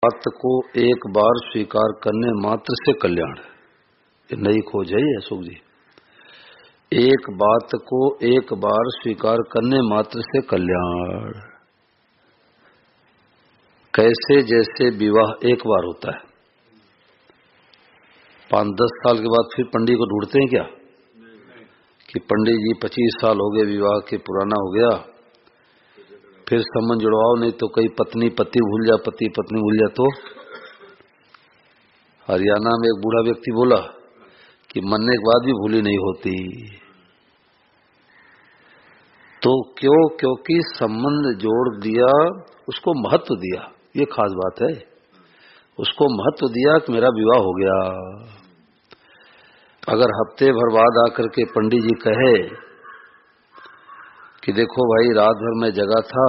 बात को एक बार स्वीकार करने मात्र से कल्याण है। ये नई खोज है ये अशोक जी। एक बात को एक बार स्वीकार करने मात्र से कल्याण। कैसे? जैसे विवाह एक बार होता है, 5-10 साल के बाद फिर पंडित को ढूंढते हैं क्या कि पंडित जी 25 साल हो गए विवाह के, पुराना हो गया, फिर संबंध जुड़वाओ, नहीं तो कई पत्नी पति भूल जा, पति पत्नी भूल जा। तो हरियाणा में एक बूढ़ा व्यक्ति बोला कि मरने के बाद भी भूली नहीं होती। तो क्यों? क्योंकि संबंध जोड़ दिया, उसको महत्व दिया। ये खास बात है, उसको महत्व दिया कि मेरा विवाह हो गया। अगर हफ्ते भर बाद आकर के पंडित जी कहे कि देखो भाई, रात भर मैं जगा था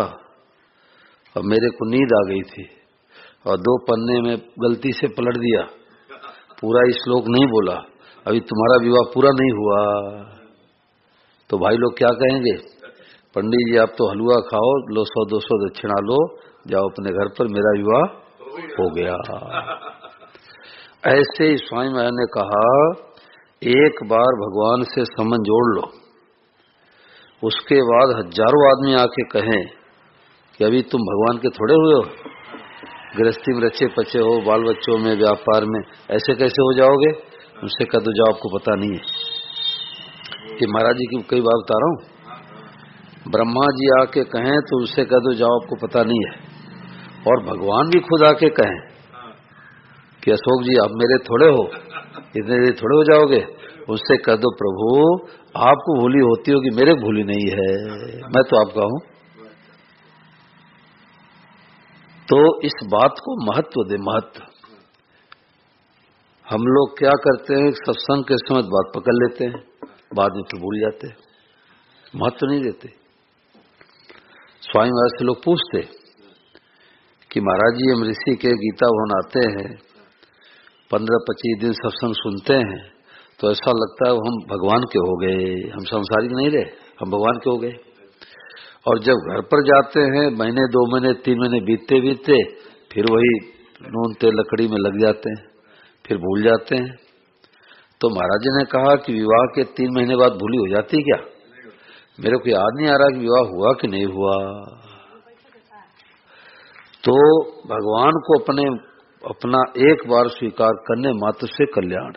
और मेरे को नींद आ गई थी और 2 पन्ने में गलती से पलट दिया, पूरा श्लोक नहीं बोला, अभी तुम्हारा विवाह पूरा नहीं हुआ, तो भाई लोग क्या कहेंगे? पंडित जी आप तो हलवा खाओ, लो 100-200 दक्षिणा लो, जाओ अपने घर पर, मेरा विवाह हो गया। ऐसे ही स्वामी महाराज ने कहा, एक बार भगवान से संबंध जोड़ लो, उसके बाद हजारों आदमी आके कहें कि अभी तुम भगवान के थोड़े हुए हो, गृहस्थी में रचे पचे हो, बाल बच्चों में, व्यापार में, ऐसे कैसे हो जाओगे? उनसे कह दो जाओ, आपको पता नहीं है। कि महाराज जी की कई बार बता रहा हूं, ब्रह्मा जी आके कहें तो उनसे कह दो जाओ, आपको पता नहीं है। और भगवान भी खुद आके कहें कि अशोक जी आप मेरे थोड़े हो, इतने देर थोड़े हो जाओगे, उससे कह दो प्रभु आपको भूली होती होगी, मेरे भूली नहीं है, मैं तो आपका हूं। तो इस बात को महत्व दे, महत्व। हम लोग क्या करते हैं, सत्संग के समय बात पकड़ लेते हैं, बाद में फिर भूल जाते हैं, महत्व नहीं देते। स्वामी महाराज से लोग पूछते कि महाराज जी हम ऋषि के गीता भवन आते हैं, 15-25 दिन सत्संग सुनते हैं, तो ऐसा लगता है हम भगवान के हो गए, हम संसारिक नहीं रहे, हम भगवान के हो गए। और जब घर पर जाते हैं, महीने 2 महीने 3 महीने बीतते बीतते फिर वही नून तेल लकड़ी में लग जाते हैं, फिर भूल जाते हैं। तो महाराज जी ने कहा कि विवाह के 3 महीने बाद भूली हो जाती क्या? मेरे को याद नहीं आ रहा कि विवाह हुआ कि नहीं हुआ। तो भगवान को अपना एक बार स्वीकार करने मात्र से कल्याण।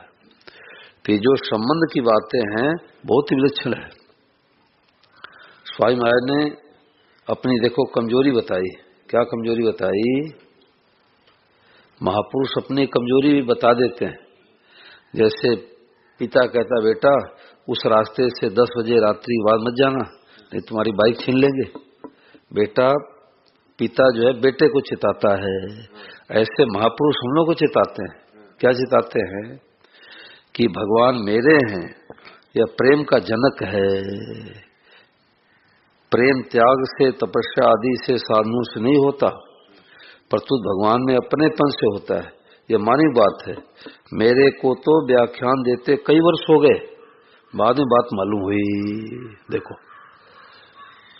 तो जो संबंध की बातें हैं बहुत ही विलक्षण है। स्वामी महाराज ने अपनी देखो कमजोरी बताई। क्या कमजोरी बताई? महापुरुष अपनी कमजोरी भी बता देते हैं। जैसे पिता कहता, बेटा उस रास्ते से 10 बजे रात्रि बाद मत जाना, नहीं तुम्हारी बाइक छीन लेंगे। बेटा, पिता जो है बेटे को चिताता है, ऐसे महापुरुष हम लोग को चिताते हैं। क्या चिताते हैं? कि भगवान मेरे हैं, यह प्रेम का जनक है। प्रेम त्याग से, तपस्या आदि से, साधनों से नहीं होता, प्रस्तुत भगवान में अपनेपन से होता है। यह मानी बात है। मेरे को तो व्याख्यान देते कई वर्ष हो गए, बाद में बात मालूम हुई। देखो,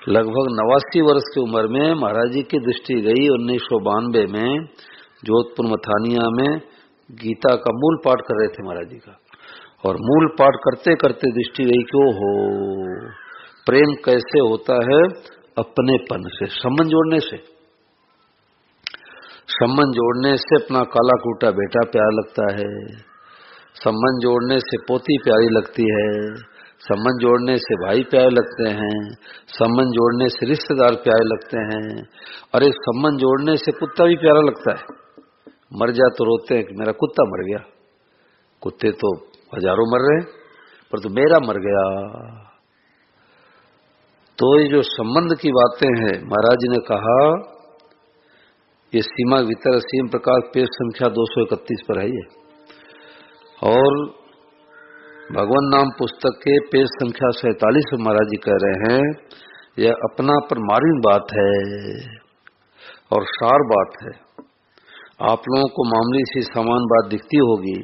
लगभग 89 वर्ष की उम्र में महाराज जी की दृष्टि गई 1992 में जोधपुर मथानिया में गीता का मूल पाठ कर रहे थे महाराज जी का, और मूल पाठ करते करते दृष्टि गई क्यों हो, प्रेम कैसे होता है? अपनेपन से, संबंध जोड़ने से। संबंध जोड़ने से अपना काला कूटा बेटा प्यारा लगता है, संबंध जोड़ने से पोती प्यारी लगती है, संबंध जोड़ने से भाई प्यारे लगते हैं, संबंध जोड़ने से रिश्तेदार प्यारे लगते हैं, और एक संबंध जोड़ने से कुत्ता भी प्यारा लगता है। मर जा तो रोते हैं कि मेरा कुत्ता मर गया, कुत्ते तो हजारों मर रहे हैं, पर तो मेरा मर गया। तो ये जो संबंध की बातें हैं, महाराज जी ने कहा, ये सीमा भीतर असीम प्रकार पेज संख्या 231 पर है ये, और भगवान नाम पुस्तक के पेज संख्या 47 में महाराज जी कह रहे हैं, यह अपना पर मार्मिक बात है और सार बात है। आप लोगों को मामूली सी समान बात दिखती होगी,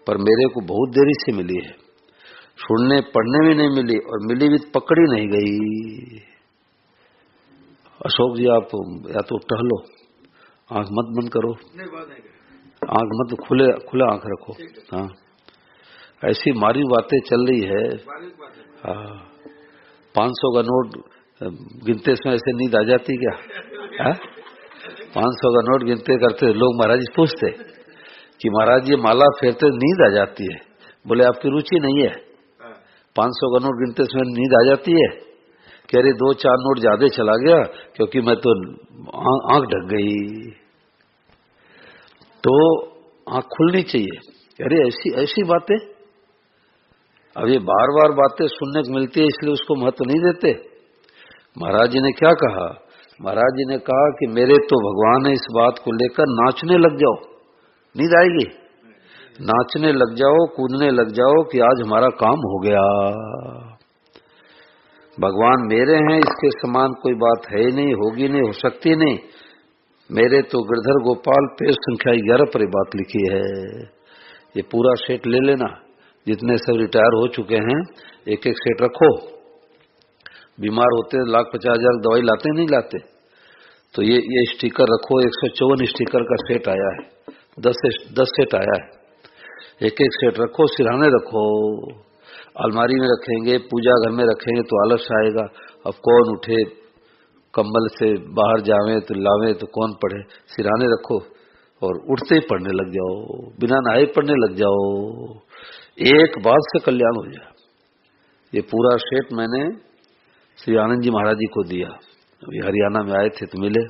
पर मेरे को बहुत देरी से मिली है, सुनने पढ़ने में नहीं मिली, और मिली भी पकड़ी नहीं गई। अशोक जी आप या तो टहलो, आंख मत बंद करो, आंख मत खुला आंख रखो। हाँ, ऐसी मारी बातें चल रही है। हाँ, 500 का नोट गिनते समय ऐसे नींद आ जाती क्या? 500 का नोट गिनते करते लोग महाराज जी पूछते कि महाराज ये माला फेरते नींद आ जाती है। बोले आपकी रुचि नहीं है। 500 का नोट गिनते समय नींद आ जाती है? कह रहे 2-4 नोट ज्यादा चला गया क्योंकि मैं तो आंख ढक गई। तो आंख खुलनी चाहिए। अरे ऐसी बातें, अब ये बार बार बातें सुनने को मिलती है इसलिए उसको महत्व नहीं देते। महाराज जी ने क्या कहा? महाराज जी ने कहा कि मेरे तो भगवान है, इस बात को लेकर नाचने लग जाओ, नींद आएगी। नाचने लग जाओ, कूदने लग जाओ कि आज हमारा काम हो गया। भगवान मेरे हैं, इसके समान कोई बात है ही नहीं, होगी नहीं, हो सकती नहीं। मेरे तो गिरधर गोपाल पेज संख्या 11 पर बात लिखी है। ये पूरा सेट ले लेना, जितने सब रिटायर हो चुके हैं एक एक सेट रखो। बीमार होते 1,50,000 दवाई लाते नहीं लाते, तो ये स्टिकर रखो। 154 स्टिकर का सेट आया है, 10 सेट आया है। एक एक सेट रखो, सिरहाने रखो, अलमारी में रखेंगे, पूजा घर में रखेंगे तो आलस आएगा। अब कौन उठे कंबल से बाहर जावे तो लावे तो कौन पढ़े? सिरहाने रखो और उठते ही पढ़ने लग जाओ, बिना नहाए पढ़ने लग जाओ, एक बात से कल्याण हो जाए। ये पूरा सेट मैंने श्री आनंद जी महाराज जी को दिया। अभी हरियाणा में आए थे तो मिले,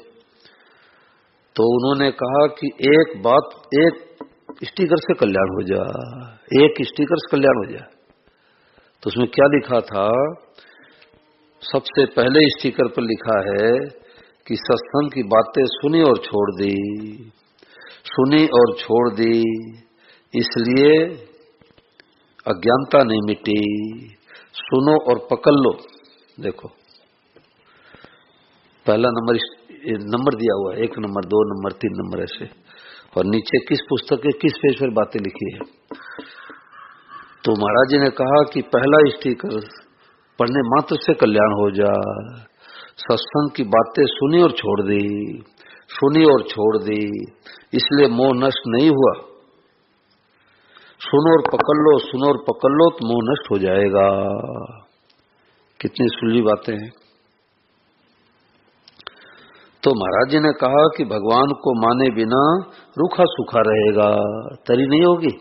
तो उन्होंने कहा कि एक बात, एक स्टिकर से कल्याण हो जाए, एक स्टिकर से कल्याण हो जाए। तो उसमें क्या लिखा था? सबसे पहले स्टिकर पर लिखा है कि सत्संग की बातें सुनी और छोड़ दी, सुनी और छोड़ दी, इसलिए अज्ञानता नहीं मिटी। सुनो और पकड़ लो। देखो, पहला नंबर दिया हुआ है, 1 नंबर, 2 नंबर, 3 नंबर ऐसे, और नीचे किस पुस्तक के किस पेज पर बातें लिखी है। तो महाराज जी ने कहा कि पहला स्टिकर पढ़ने मात्र से कल्याण हो जाए। सत्संग की बातें सुनी और छोड़ दी, सुनी और छोड़ दी, इसलिए मोह नष्ट नहीं हुआ। सुनो और पकड़ लो, सुनो और पकड़ लो तो मोह नष्ट हो जाएगा। कितनी सुलझी बातें हैं। तो महाराज जी ने कहा कि भगवान को माने बिना रूखा सूखा रहेगा, तरी नहीं होगी।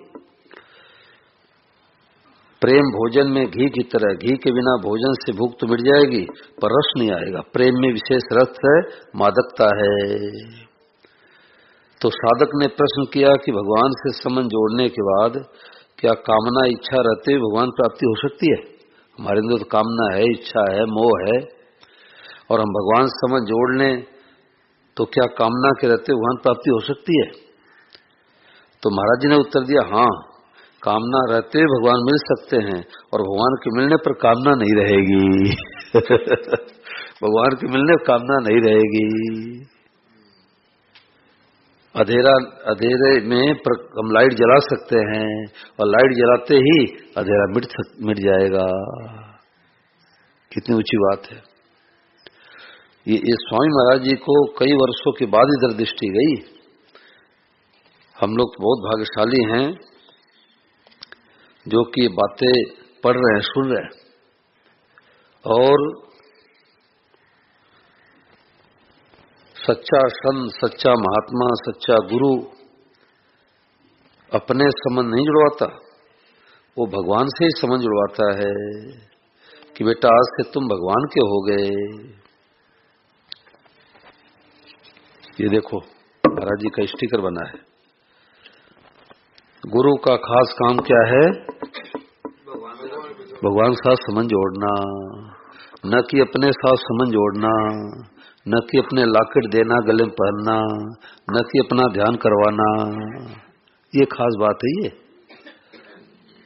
प्रेम भोजन में घी की तरह, घी के बिना भोजन से भूख तो मिट जाएगी पर रस नहीं आएगा। प्रेम में विशेष रस है, मादकता है। तो साधक ने प्रश्न किया कि भगवान से संबंध जोड़ने के बाद क्या कामना इच्छा रहते हुए भगवान प्राप्ति हो सकती है? हमारे अंदर तो कामना है, इच्छा है, मोह है, और हम भगवान से संबंध जोड़ लें तो क्या कामना के रहते भगवान प्राप्ति हो सकती है? तो महाराज जी ने उत्तर दिया, हाँ, कामना रहते भगवान मिल सकते हैं, और भगवान के मिलने पर कामना नहीं रहेगी। भगवान के मिलने पर कामना नहीं रहेगी। अंधेरे में हम लाइट जला सकते हैं, और लाइट जलाते ही अंधेरा मिट जाएगा। कितनी ऊंची बात है। ये स्वामी महाराज जी को कई वर्षों के बाद इधर दृष्टि गई। हम लोग बहुत भाग्यशाली हैं जो कि बातें पढ़ रहे हैं, सुन रहे हैं, और सच्चा संत, सच्चा महात्मा, सच्चा गुरु अपने संबंध नहीं जुड़वाता, वो भगवान से ही संबंध जुड़वाता है कि बेटा आज से तुम भगवान के हो गए। ये देखो महाराज जी का स्टिकर बना है। गुरु का खास काम क्या है? भगवान के साथ संबंध जोड़ना, न कि अपने साथ संबंध जोड़ना, न कि अपने लॉकेट देना, गले में पहनना, न कि अपना ध्यान करवाना। ये खास बात है। ये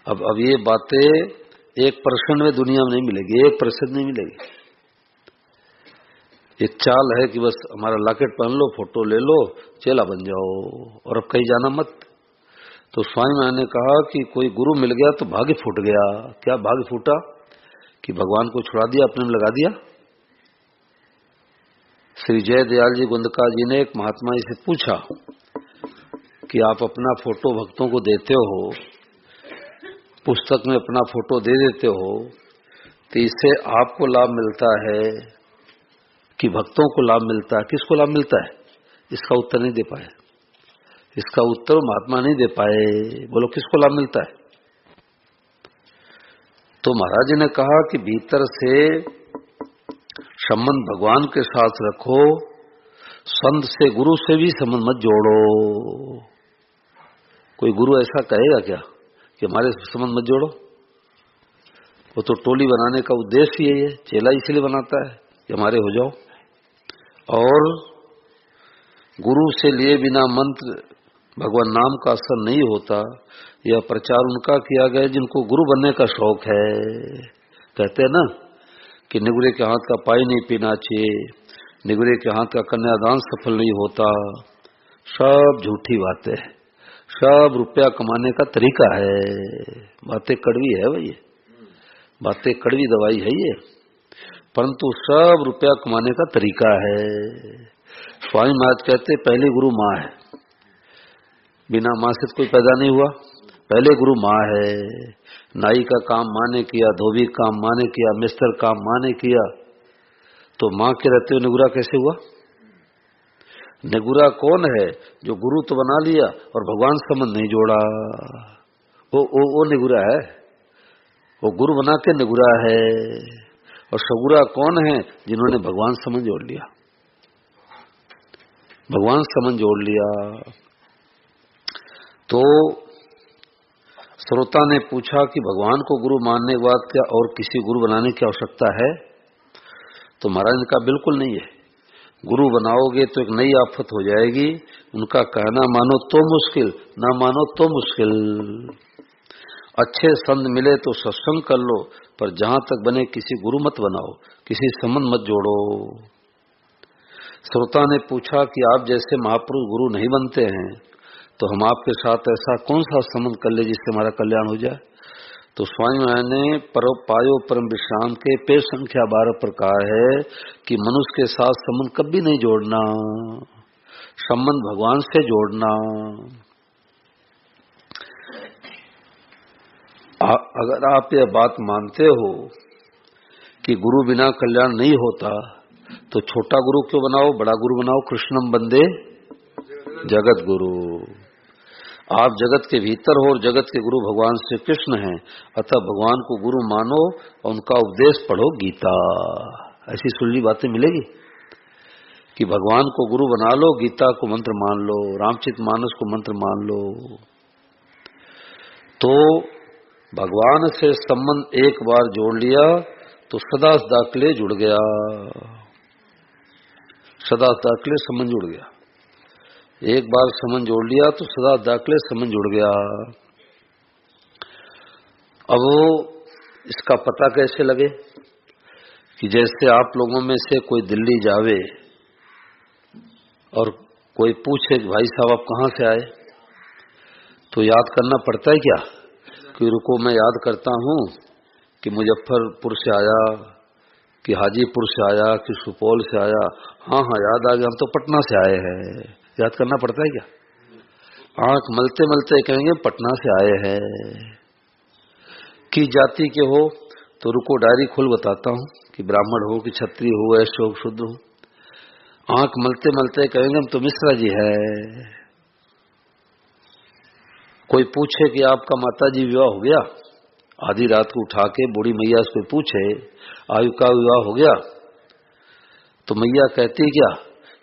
अब ये बातें 1% में दुनिया में नहीं मिलेगी, 1% नहीं मिलेगी। एक चाल है कि बस हमारा लॉकेट पहन लो, फोटो ले लो, चेला बन जाओ, और अब कहीं जाना मत। तो स्वामी महाराज ने कहा कि कोई गुरु मिल गया तो भाग्य फूट गया। क्या भाग्य फूटा? कि भगवान को छुड़ा दिया, अपने में लगा दिया। श्री जयदयाल जी गुंदका जी ने एक महात्मा जी से पूछा कि आप अपना फोटो भक्तों को देते हो, पुस्तक में अपना फोटो दे देते हो, तो इससे आपको लाभ मिलता है कि भक्तों को लाभ मिलता है? किसको लाभ मिलता है? इसका उत्तर नहीं दे पाए। इसका उत्तर महात्मा नहीं दे पाए। बोलो किसको लाभ मिलता है? तो महाराज जी ने कहा कि भीतर से संबंध भगवान के साथ रखो, संत से गुरु से भी संबंध मत जोड़ो। कोई गुरु ऐसा कहेगा क्या कि हमारे संबंध मत जोड़ो? वो तो टोली बनाने का उद्देश्य यही है, चेला इसलिए बनाता है कि हमारे हो जाओ। और गुरु से लिए बिना मंत्र भगवान नाम का असर नहीं होता। यह प्रचार उनका किया गया जिनको गुरु बनने का शौक है। कहते हैं ना कि निगुरे के हाथ का पानी नहीं पीना चाहिए, निगुरे के हाथ का कन्यादान सफल नहीं होता। सब झूठी बातें, सब रुपया कमाने का तरीका है। बातें कड़वी है भाई, बातें कड़वी दवाई है ये, परंतु सब रुपया कमाने का तरीका है। स्वामी महाराज कहते पहले गुरु माँ है, बिना माँ से तो कोई पैदा नहीं हुआ। पहले गुरु माँ है। नाई का काम माँ ने किया, धोबी काम माँ ने किया, मिस्त्र काम माँ ने किया, तो माँ के रहते हुए निगुरा कैसे हुआ? निगुरा कौन है? जो गुरु तो बना लिया और भगवान संबंध नहीं जोड़ा, वो निगुरा है। वो गुरु बना के निगुरा है। और सगुरा कौन है? जिन्होंने भगवान समझ जोड़ लिया, भगवान समझ जोड़ लिया। तो श्रोता ने पूछा कि भगवान को गुरु मानने के बाद क्या और किसी गुरु बनाने की आवश्यकता है? तो महाराज ने कहा बिल्कुल नहीं है। गुरु बनाओगे तो एक नई आफत हो जाएगी। उनका कहना मानो तो मुश्किल, ना मानो तो मुश्किल। अच्छे संत मिले तो सत्संग कर लो, पर जहां तक बने किसी गुरु मत बनाओ, किसी संबंध मत जोड़ो। श्रोता ने पूछा कि आप जैसे महापुरुष गुरु नहीं बनते हैं, तो हम आपके साथ ऐसा कौन सा संबंध कर ले जिससे हमारा कल्याण हो जाए? तो स्वामी महाराज ने पायो परम विश्राम के पेज संख्या 12 पर कहा है कि मनुष्य के साथ संबंध कभी नहीं जोड़ना, संबंध भगवान से जोड़ना। अगर आप यह बात मानते हो कि गुरु बिना कल्याण नहीं होता, तो छोटा गुरु क्यों बनाओ, बड़ा गुरु बनाओ। कृष्णम बंदे जगत गुरु। आप जगत के भीतर हो और जगत के गुरु भगवान श्री कृष्ण हैं, अतः भगवान को गुरु मानो और उनका उपदेश पढ़ो गीता। ऐसी सुनली बातें मिलेगी कि भगवान को गुरु बना लो, गीता को मंत्र मान लो, रामचरितमानस को मंत्र मान लो। तो भगवान से संबंध एक बार जोड़ लिया तो सदा सदा के लिए जुड़ गया, सदा सदा के लिए संबंध जुड़ गया। एक बार संबंध जोड़ लिया तो सदा सदा के लिए संबंध जुड़ गया। अब इसका पता कैसे लगे? कि जैसे आप लोगों में से कोई दिल्ली जावे और कोई पूछे कि भाई साहब आप कहाँ से आए, तो याद करना पड़ता है क्या कि रुको मैं याद करता हूँ कि मुजफ्फरपुर से आया, कि हाजीपुर से आया, कि सुपौल से आया। हाँ याद आ गया, हम तो पटना से आए हैं। याद करना पड़ता है क्या? आंख मलते मलते कहेंगे पटना से आए हैं। कि जाति के हो तो रुको डायरी खोल बताता हूँ कि ब्राह्मण हो कि क्षत्रिय हो, ऐसे हो शुद्ध हो। आंख मलते मलते कहेंगे हम तो मिश्रा जी है। कोई पूछे कि आपका माताजी विवाह हो गया, आधी रात को उठा के बूढ़ी मैया से कोई पूछे आयु का विवाह हो गया, तो मैया कहती क्या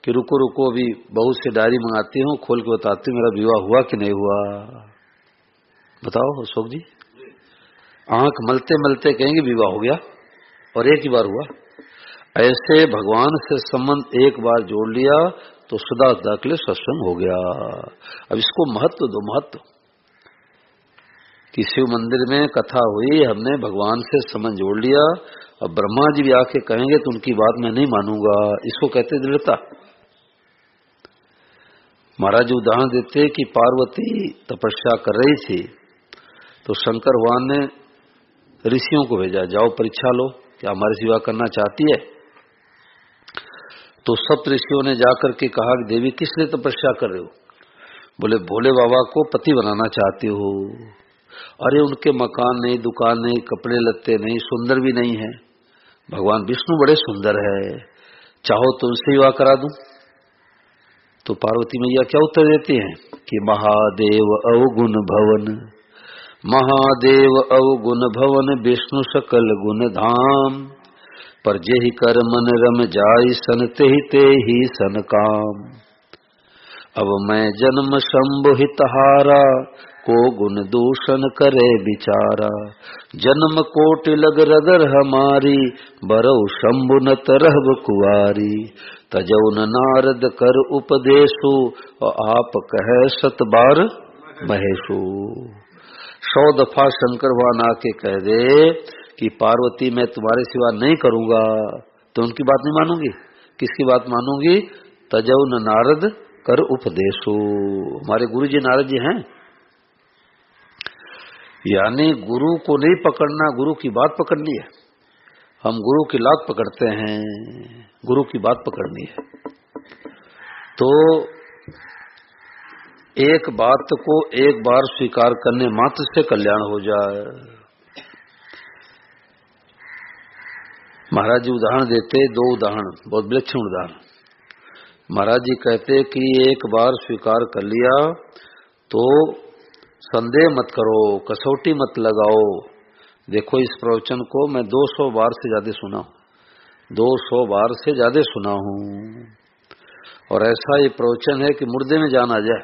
कि रुको रुको अभी बहू से डायरी मंगाती हूँ, खोल के बताती हूँ मेरा विवाह हुआ कि नहीं हुआ। बताओ अशोक जी। आंख मलते मलते कहेंगे विवाह हो गया और एक ही बार हुआ। ऐसे भगवान से संबंध एक बार जोड़ लिया तो सदा सदा के लिए सत्संग हो गया। अब इसको महत्व दो, महत्व। कि शिव मंदिर में कथा हुई, हमने भगवान से संबंध जोड़ लिया, अब ब्रह्मा जी भी आके कहेंगे तो उनकी बात मैं नहीं मानूंगा। इसको कहते दृढ़ता। महाराज जी उदाहरण देते कि पार्वती तपस्या कर रही थी तो शंकर भगवान ने ऋषियों को भेजा, जाओ परीक्षा लो क्या हमारे सेवा करना चाहती है। तो सप्त ऋषियों ने जाकर के कहा कि देवी किस लिए तपस्या कर रहे हो? बोले भोले बाबा को पति बनाना चाहती हो। अरे उनके मकान नहीं, दुकान नहीं, कपड़े लत्ते नहीं, सुंदर भी नहीं है। भगवान विष्णु बड़े सुंदर है, चाहो तो उनसे विवाह करा दूं। तो पार्वती मैया क्या उत्तर देती हैं कि महादेव अवगुण भवन, महादेव अवगुण भवन, विष्णु सकल गुण धाम, पर जेहि कर मन रम जाई सन ते ही सन काम। अब मैं जन्म शंभु हितहारा, को गुण दूषण करे बिचारा, जन्म कोटि लग रगर हमारी, बरऊ शंभु न तरह कुआरी, तजौ न नारद कर उपदेशु, और आप कहे सत बार महेशु। 100 दफा शंकर भगवान आके कह दे कि पार्वती मैं तुम्हारे सिवा नहीं करूंगा, तो उनकी बात नहीं मानूंगी। किसकी बात मानूंगी? तजौ न नारद कर उपदेशु। हमारे गुरु जी नारद जी हैं, यानी गुरु को नहीं पकड़ना, गुरु की बात पकड़नी है। हम गुरु की लात पकड़ते हैं, गुरु की बात पकड़नी है। तो एक बात को एक बार स्वीकार करने मात्र से कल्याण हो जाए। महाराज जी उदाहरण देते, 2 उदाहरण, बहुत विलक्षण उदाहरण। महाराज जी कहते कि एक बार स्वीकार कर लिया तो संदेह मत करो, कसौटी मत लगाओ। देखो इस प्रवचन को मैं 200 बार से ज्यादा सुना हूं, 200 बार से ज्यादा सुना हूं। और ऐसा ये प्रवचन है कि मुर्दे में जान आ जाए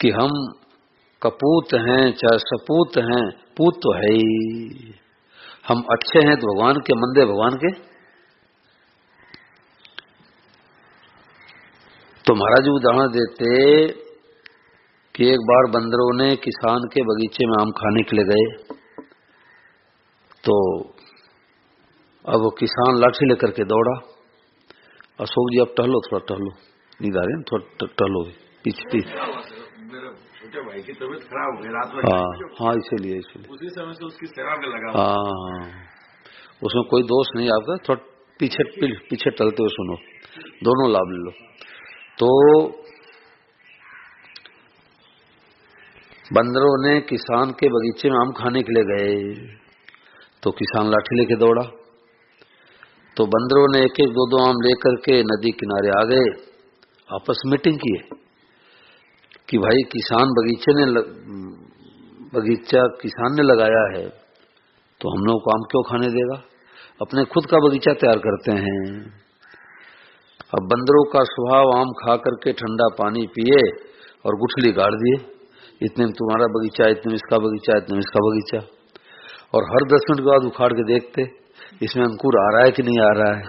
कि हम कपूत हैं चाहे सपूत हैं, पूत तो है ही। हम अच्छे हैं तो भगवान के, मंदे भगवान के। तो महाराज उदाहरण देते कि एक बार बंदरों ने किसान के बगीचे में आम खाने के लिए गए। तो अब किसान लाठी लेकर के दौड़ा। अशोक जी अब टहलो, थोड़ा टहलो, नींद आ रही है, थोड़ा टहलो पीछे। छोटे भाई की तबीयत खराब हो गई रात में। हाँ इसीलिए उसी समय से उसकी सेवा में लगा। हाँ उसमें कोई दोष नहीं आपका, थोड़ा पीछे टलते हुए सुनो, दोनों लाभ ले लो। तो बंदरों ने किसान के बगीचे में आम खाने के लिए गए। तो किसान लाठी लेके दौड़ा। तो बंदरों ने एक एक 2 आम लेकर के नदी किनारे आ गए। आपस में मीटिंग की कि भाई बगीचा किसान ने लगाया है, तो हम लोग को आम क्यों खाने देगा? अपने खुद का बगीचा तैयार करते हैं। अब बंदरों का स्वभाव आम खा करके ठंडा पानी पिए और गुठली गाड़ दिए, इतने में तुम्हारा बगीचा, इतने में इसका बगीचा, इतने में इसका बगीचा। और हर 10 मिनट के बाद उखाड़ के देखते इसमें अंकुर आ रहा है कि नहीं आ रहा है,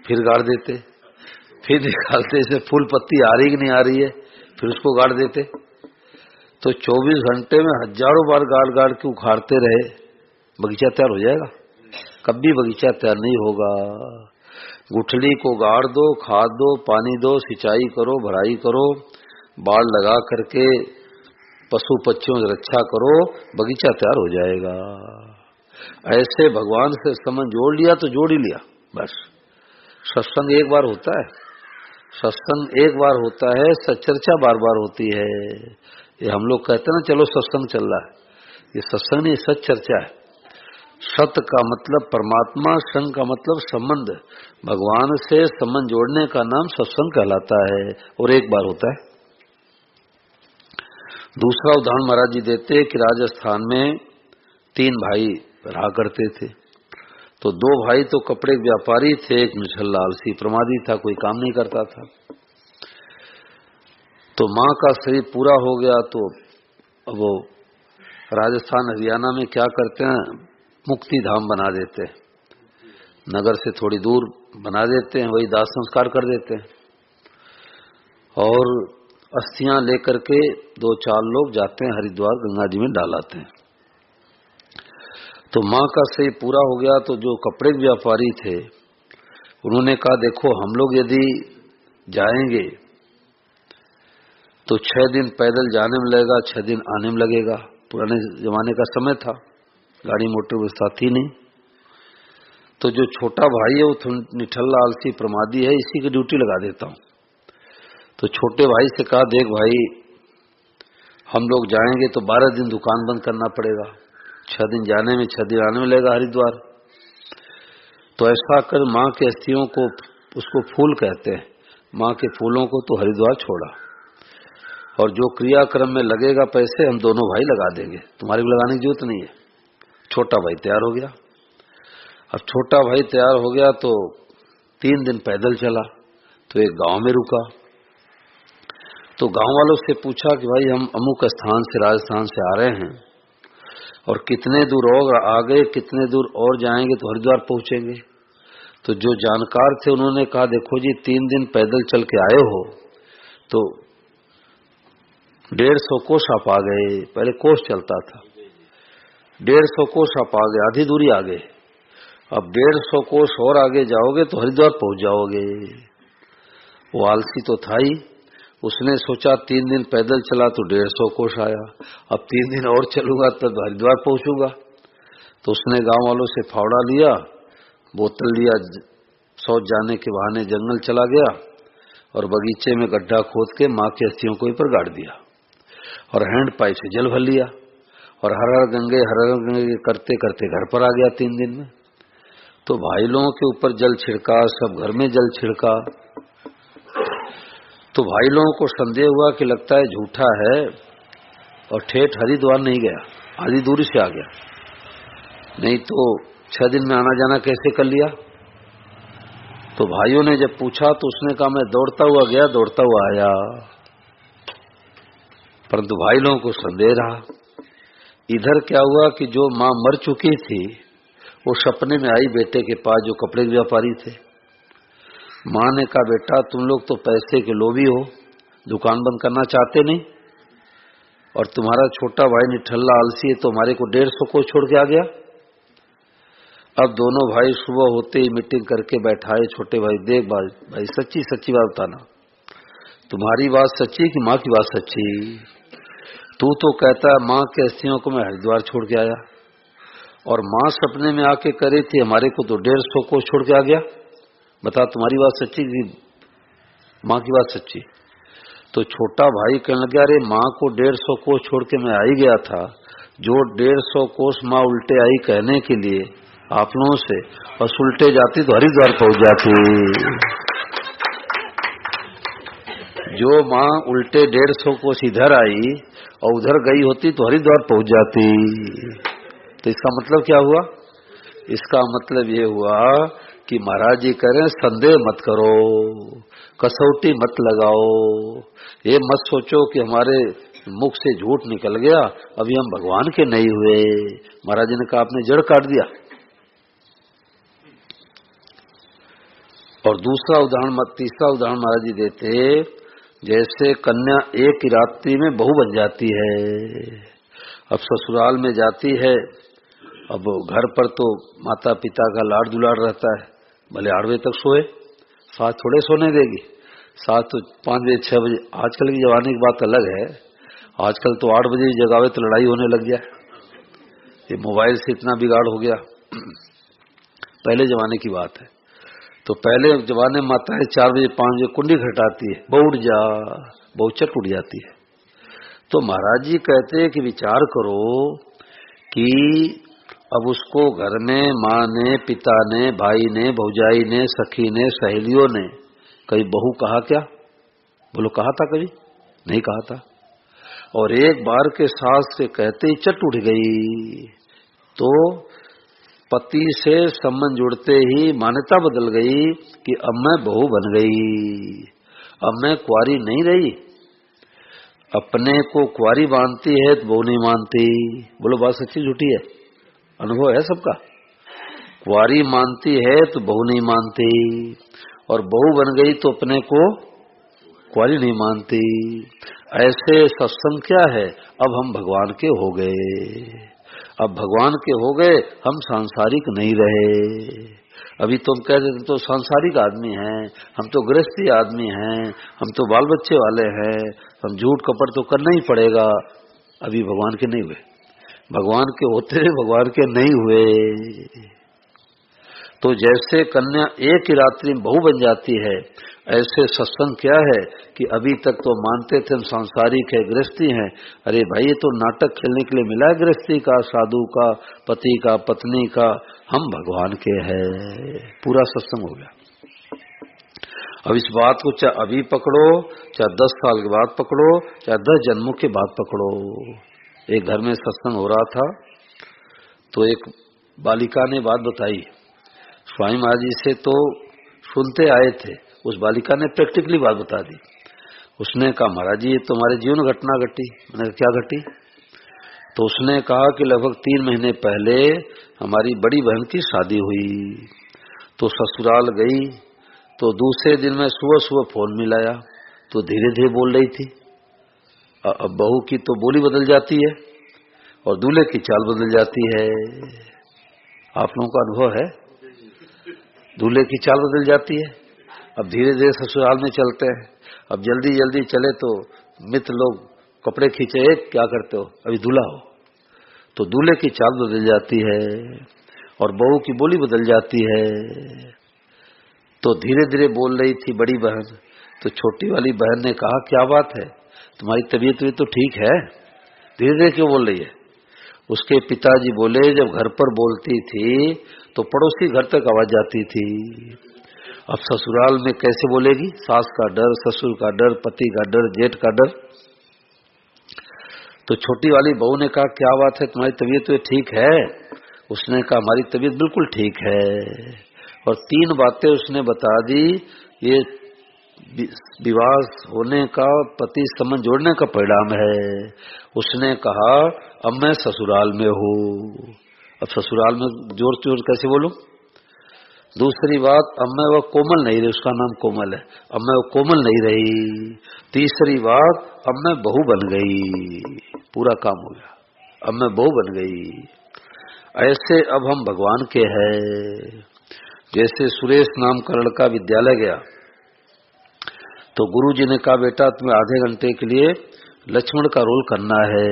फिर गाड़ देते, फिर निकालते इसमें फूल पत्ती आ रही कि नहीं आ रही है, फिर उसको गाड़ देते। तो 24 घंटे में हजारों बार गाड़ गाड़ के उखाड़ते रहे, बगीचा तैयार हो जाएगा? कभी बगीचा तैयार नहीं होगा। गुठली को गाड़ दो, खाद दो, पानी दो, सिंचाई करो, भराई करो, बाड़ लगा करके पशु पक्षियों से रक्षा करो, बगीचा तैयार हो जाएगा। ऐसे भगवान से संबंध जोड़ लिया तो जोड़ ही लिया बस। सत्संग एक बार होता है, सत्संग एक बार होता है, सच्चर्चा बार बार होती है। ये हम लोग कहते हैं ना चलो सत्संग चल रहा है, ये सत्संग नहीं, सच चर्चा है। सत का मतलब परमात्मा, संग का मतलब संबंध, भगवान से संबंध जोड़ने का नाम सत्संग कहलाता है, और एक बार होता है। दूसरा उदाहरण महाराज जी देते कि राजस्थान में 3 भाई रहा करते थे। तो 2 भाई तो कपड़े के व्यापारी थे, एक निठल्ला आलसी प्रमादी था, कोई काम नहीं करता था। तो माँ का शरीर पूरा हो गया तो वो राजस्थान हरियाणा में क्या करते हैं, मुक्ति धाम बना देते हैं, नगर से थोड़ी दूर बना देते हैं, वही दाह संस्कार कर देते हैं। और अस्थियां लेकर के 2-4 लोग जाते हैं हरिद्वार, गंगा जी में डालाते हैं। तो माँ का शरीर पूरा हो गया तो जो कपड़े के व्यापारी थे उन्होंने कहा देखो हम लोग यदि जाएंगे तो 6 दिन पैदल जाने में लगेगा, 6 दिन आने में लगेगा। पुराने जमाने का समय था, गाड़ी मोटर व्यवस्था थी नहीं। तो जो छोटा भाई है वो निठल्ला आलसी प्रमादी है, इसी की ड्यूटी लगा देता हूं। तो छोटे भाई से कहा, देख भाई हम लोग जाएंगे तो 12 दिन दुकान बंद करना पड़ेगा, 6 दिन जाने में 6 दिन आने में लगेगा हरिद्वार। तो ऐसा कर माँ के अस्थियों को, उसको फूल कहते हैं, माँ के फूलों को तो हरिद्वार छोड़ा, और जो क्रियाक्रम में लगेगा पैसे हम दोनों भाई लगा देंगे, तुम्हारे को लगाने की जरूरत नहीं है। छोटा भाई तैयार हो गया। अब छोटा भाई तैयार हो गया तो 3 दिन पैदल चला, तो एक गांव में रुका। तो गांव वालों से पूछा कि भाई हम अमुक स्थान से, राजस्थान से आ रहे हैं और कितने दूर और आगे, कितने दूर और जाएंगे तो हरिद्वार पहुंचेंगे। तो जो जानकार थे उन्होंने कहा, देखो जी 3 दिन पैदल चल के आए हो तो 150 कोस आप आ गए, पहले कोस चलता था, 150 कोस आप आ गए, आधी दूरी आ गए। अब 150 कोस और आगे जाओगे तो हरिद्वार पहुंच जाओगे। वो आलसी तो था ही, उसने सोचा 3 दिन पैदल चला तो 150 कोस आया, अब 3 दिन और चलूंगा तब हरिद्वार पहुंचूंगा। तो उसने गांव वालों से फावड़ा लिया, बोतल लिया, शौच जाने के बहाने जंगल चला गया और बगीचे में गड्ढा खोद के माँ के अस्थियों को ऊपर गाड़ दिया और हैंड पाइप से जल भर लिया और हर हर गंगे करते करते घर पर आ गया 3 दिन में। तो भाई लोगों के ऊपर जल छिड़का, सब घर में जल छिड़का। तो भाई लोगों को संदेह हुआ कि लगता है झूठा है और ठेठ हरिद्वार नहीं गया, आधी दूरी से आ गया, नहीं तो 6 दिन में आना जाना कैसे कर लिया। तो भाइयों ने जब पूछा तो उसने कहा, मैं दौड़ता हुआ गया, दौड़ता हुआ आया। परंतु भाई लोगों को संदेह रहा। इधर क्या हुआ कि जो मां मर चुकी थी वो सपने में आई बेटे के पास, जो कपड़े के व्यापारी थे। मां ने कहा, बेटा तुम लोग तो पैसे के लोभी हो, दुकान बंद करना चाहते नहीं, और तुम्हारा छोटा भाई निठल्ला आलसी है तो हमारे को 150 को छोड़ के आ गया। अब दोनों भाई सुबह होते ही मीटिंग करके बैठाए, छोटे भाई देख भाई सच्ची सच्ची बात बताना, तुम्हारी बात सच्ची कि माँ की बात सच्ची? तू तो कहता है माँ के अस्थियों को मैं हरिद्वार छोड़ के आया, और माँ सपने में आके करे थी हमारे को तो 150 को छोड़ के आ गया, बता तुम्हारी बात सच्ची कि माँ की बात सच्ची? तो छोटा भाई कहने लगा, अरे माँ को 150 कोस छोड़ के मैं आ ही गया था, जो 150 कोस माँ उल्टे आई कहने के लिए आप लोगों से, बस उल्टे जाती तो हरिद्वार पहुंच जाती। जो माँ उल्टे 150 कोस इधर आई और उधर गई होती तो हरिद्वार पहुंच जाती। तो इसका मतलब क्या हुआ? इसका मतलब ये हुआ कि महाराज जी कह रहे हैं संदेह मत करो, कसौटी मत लगाओ, ये मत सोचो कि हमारे मुख से झूठ निकल गया, अभी हम भगवान के नहीं हुए। महाराज जी ने कहा आपने जड़ काट दिया। और दूसरा उदाहरण, तीसरा उदाहरण महाराज जी देते, जैसे कन्या एक ही रात्रि में बहू बन जाती है। अब ससुराल में जाती है, अब घर पर तो माता पिता का लाड़ दुलाड़ रहता है, भले 8 बजे तक सोए, साथ थोड़े सोने देगी, साथ तो 5 बजे 6 बजे। आजकल की जवानी की बात अलग है, आजकल तो 8 बजे जगावे तो लड़ाई होने लग गया, ये मोबाइल से इतना बिगाड़ हो गया। पहले जमाने की बात है, तो पहले जमाने में माताएं 4 बजे 5 बजे कुंडी खटाती है, बहु उठ जा, बहु चट उठ जाती है। तो महाराज जी कहते हैं कि विचार करो कि अब उसको घर में माँ ने, पिता ने, भाई ने, भौजाई ने, सखी ने, सहेलियों ने कभी बहू कहा क्या? बोलो कहा था कभी? नहीं कहा था। और एक बार के सास से कहते ही चट उठ गई, तो पति से संबंध जुड़ते ही मान्यता बदल गई कि अब मैं बहू बन गई, अब मैं कुंवारी नहीं रही। अपने को कुंवारी मानती है तो बहू नहीं मानती। बोलो बात सच्ची झूठी है? अनुभव है सबका। कुंवारी मानती है तो बहू नहीं मानती, और बहू बन गई तो अपने को कुंवारी नहीं मानती। ऐसे सत्संग क्या है? अब हम भगवान के हो गए, अब भगवान के हो गए, हम सांसारिक नहीं रहे। अभी तुम कह रहे तो सांसारिक आदमी हैं, हम तो गृहस्थी आदमी हैं, हम तो बाल बच्चे वाले हैं, हम झूठ कपट तो करना ही पड़ेगा। अभी भगवान के नहीं हुए, भगवान के होते भगवान के नहीं हुए। तो जैसे कन्या एक ही रात्रि में बहू बन जाती है, ऐसे सत्संग क्या है कि अभी तक तो मानते थे हम सांसारिक है, गृहस्थी हैं। अरे भाई, ये तो नाटक खेलने के लिए मिला है, गृहस्थी का, साधु का, पति का, पत्नी का। हम भगवान के हैं। पूरा सत्संग हो गया। अब इस बात को चाहे अभी पकड़ो, चाहे 10 साल के बाद पकड़ो, चाहे 10 जन्मों के बाद पकड़ो। एक घर में सत्संग हो रहा था, तो एक बालिका ने बात बताई। स्वामी महाराज जी से तो सुनते आए थे, उस बालिका ने प्रैक्टिकली बात बता दी। उसने कहा, महाराज जी ये तुम्हारे जीवन घटना घटी। मैंने कहा, क्या घटी? तो उसने कहा कि लगभग 3 महीने पहले हमारी बड़ी बहन की शादी हुई, तो ससुराल गई, तो दूसरे दिन में सुबह सुबह फोन मिलाया, तो धीरे धीरे बोल रही थी। अब बहू की तो बोली बदल जाती है और दूल्हे की चाल बदल जाती है। आप लोगों का अनुभव है? दूल्हे की चाल बदल जाती है। अब धीरे धीरे ससुराल में चलते हैं। अब जल्दी जल्दी चले तो मित्र लोग कपड़े खींचे, क्या करते हो, अभी दूल्हा हो। तो दूल्हे की चाल बदल जाती है और बहू की बोली बदल जाती है। तो धीरे धीरे बोल रही थी बड़ी बहन। तो छोटी वाली बहन ने कहा, क्या बात है, तुम्हारी तबीयत भी तो ठीक है, धीरे धीरे क्यों बोल रही है? उसके पिताजी बोले, जब घर पर बोलती थी तो पड़ोसी घर तक आवाज जाती थी, अब ससुराल में कैसे बोलेगी? सास का डर, ससुर का डर, पति का डर, जेठ का डर। तो छोटी वाली बहू ने कहा, क्या बात है, तुम्हारी तबीयत तो ठीक है? उसने कहा, हमारी तबीयत बिल्कुल ठीक है। और 3 बातें उसने बता दी। ये विवाह होने का, पति संबंध जोड़ने का परिणाम है। उसने कहा, अब मैं ससुराल में हूँ, अब ससुराल में जोर जोर कैसे बोलूं? दूसरी बात, अब मैं वो कोमल नहीं रही, उसका नाम कोमल है, अब मैं वो कोमल नहीं रही। तीसरी बात, अब मैं बहू बन गई, पूरा काम हो गया, अब मैं बहू बन गई। ऐसे अब हम भगवान के हैं। जैसे सुरेश नाम का लड़का विद्यालय गया, तो गुरुजी ने कहा, बेटा तुम्हें आधे घंटे के लिए लक्ष्मण का रोल करना है।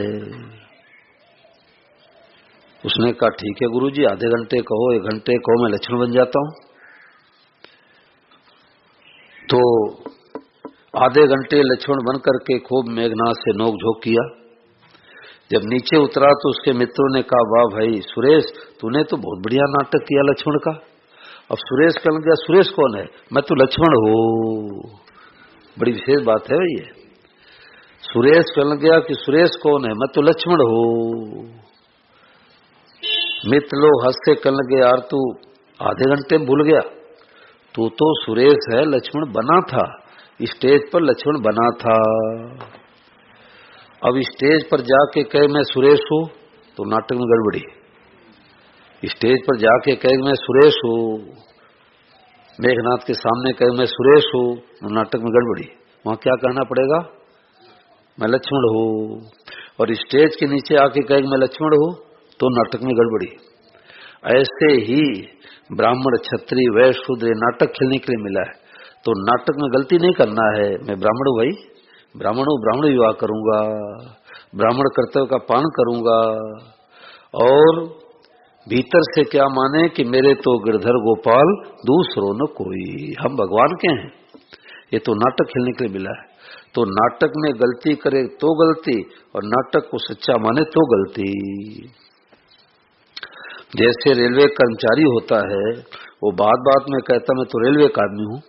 उसने कहा, ठीक है गुरुजी, आधे घंटे कहो, 1 घंटे कहो, मैं लक्ष्मण बन जाता हूं। तो आधे घंटे लक्ष्मण बन करके खूब मेघनाथ से नोक झोंक किया। जब नीचे उतरा तो उसके मित्रों ने कहा, वाह भाई सुरेश, तूने तो बहुत बढ़िया नाटक किया लक्ष्मण का। अब सुरेश कहने गया, सुरेश कौन है? मैं तो लक्ष्मण हूं। बड़ी विशेष बात है ये। सुरेश कहने गया कि सुरेश कौन है? मैं तो लक्ष्मण हूं। मित्र लोग हंस के कहने लगे, यार तू आधे घंटे में भूल गया, तू तो सुरेश है, लक्ष्मण बना था, स्टेज पर लक्ष्मण बना था। अब स्टेज पर जाके कहे मैं सुरेश हूं, तो नाटक में गड़बड़ी। स्टेज पर जाके कहे मैं सुरेश हूं, मेघनाथ के सामने कहे मैं सुरेश हूं, तो नाटक में गड़बड़ी। वहां क्या कहना पड़ेगा? मैं लक्ष्मण हूं। और स्टेज के नीचे आके कहे मैं लक्ष्मण हूं, तो नाटक में गड़बड़ी। ऐसे ही ब्राह्मण, क्षत्रिय, वैश्य, शूद्र नाटक खेलने के लिए मिला है, तो नाटक में गलती नहीं करना है। मैं ब्राह्मण हूं भाई, ब्राह्मण हूं, ब्राह्मण विवाह करूंगा, ब्राह्मण कर्तव्य का पालन करूंगा। और भीतर से क्या माने कि मेरे तो गिरधर गोपाल दूसरों न कोई, हम भगवान के हैं। ये तो नाटक खेलने के लिए मिला है। तो नाटक में गलती करे तो गलती, और नाटक को सच्चा माने तो गलती। जैसे रेलवे कर्मचारी होता है, वो बात बात में कहता मैं तो रेलवे का आदमी हूं,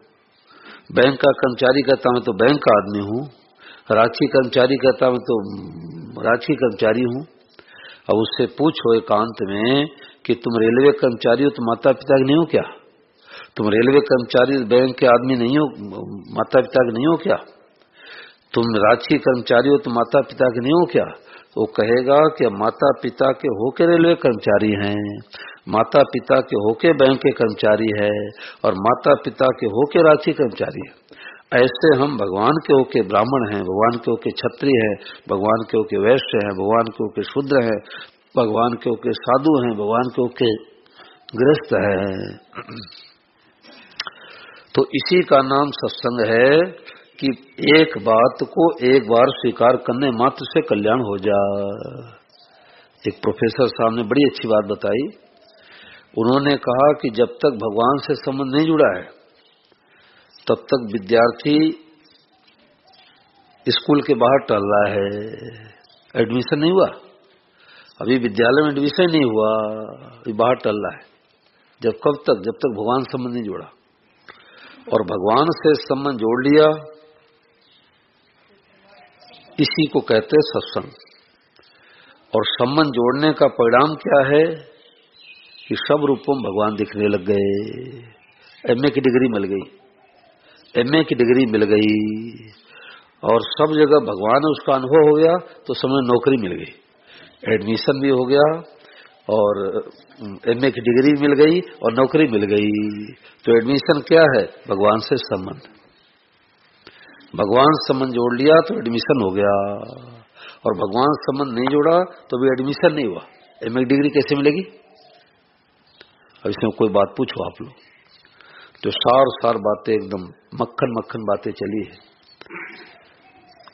बैंक का कर्मचारी कहता मैं तो बैंक का आदमी हूं, राजकीय कर्मचारी कहता मैं तो राजकीय कर्मचारी हूं। अब उससे पूछो एकांत में कि तुम रेलवे कर्मचारी हो तो माता पिता के नहीं हो क्या? तुम रेलवे कर्मचारी बैंक के आदमी नहीं हो, माता पिता के नहीं हो क्या? तुम राजकीय कर्मचारी हो तो माता पिता के नहीं हो क्या? तो वो कहेगा कि माता पिता के होके रेलवे कर्मचारी हैं, माता पिता के होके बैंक के कर्मचारी है, और माता पिता के होके राजकीय कर्मचारी है। ऐसे हम भगवान के होके ब्राह्मण हैं, भगवान के होके क्षत्रिय हैं, भगवान के होके वैश्य हैं, भगवान के होके शूद्र हैं, भगवान के होके साधु हैं, भगवान के होके गृहस्थ हैं। तो इसी का नाम सत्संग है कि एक बात को एक बार स्वीकार करने मात्र से कल्याण हो जा। एक प्रोफेसर साहब ने बड़ी अच्छी बात बताई। उन्होंने कहा कि जब तक भगवान से संबंध नहीं जुड़ा है तब तक विद्यार्थी स्कूल के बाहर टहल रहा है, एडमिशन नहीं हुआ, अभी विद्यालय में एडमिशन नहीं हुआ, अभी बाहर टहल रहा है। जब कब तक? जब तक भगवान से संबंध नहीं जोड़ा। और भगवान से संबंध जोड़ लिया, इसी को कहते हैं सत्संग। और संबंध जोड़ने का परिणाम क्या है कि सब रूपों में भगवान दिखने लग गए। एमए की डिग्री मिल गई, एमए की डिग्री मिल गई और सब जगह भगवान उसका अनुभव हो गया, तो समय नौकरी मिल गई, एडमिशन भी हो गया और एमए की डिग्री मिल गई और नौकरी मिल गई। तो एडमिशन क्या है? भगवान से संबंध। भगवान से संबंध जोड़ लिया तो एडमिशन हो गया, और भगवान से संबंध नहीं जोड़ा तो भी एडमिशन नहीं हुआ। एमए की डिग्री कैसे मिलेगी? अब इसमें कोई बात पूछो आप लोग, तो सार बातें एकदम मक्खन मक्खन बातें चली है।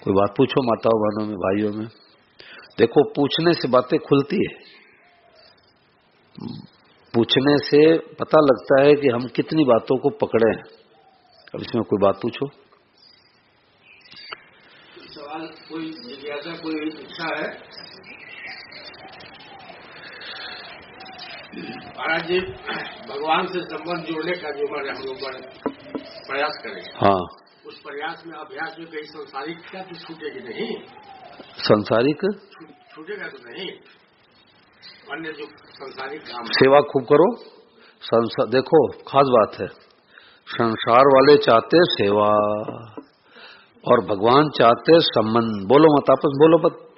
कोई बात पूछो माताओं बहनों में, भाइयों में। देखो, पूछने से बातें खुलती है, पूछने से पता लगता है कि हम कितनी बातों को पकड़े हैं। अब इसमें कोई बात पूछो। सवाल कोई जिज्ञासा, कोई इच्छा है? महाराज जी, भगवान से संबंध जोड़ने का जो हमारे हम लोग प्रयास करें, हाँ, उस प्रयास में अभ्यास में कहीं संसारिक क्या तो छूटेगी नहीं? संसारिक छूटेगा तो नहीं? अन्य जो संसारिक काम, सेवा खूब करो। देखो, खास बात है, संसार वाले चाहते सेवा और भगवान चाहते संबंध। बोलो मत, आपस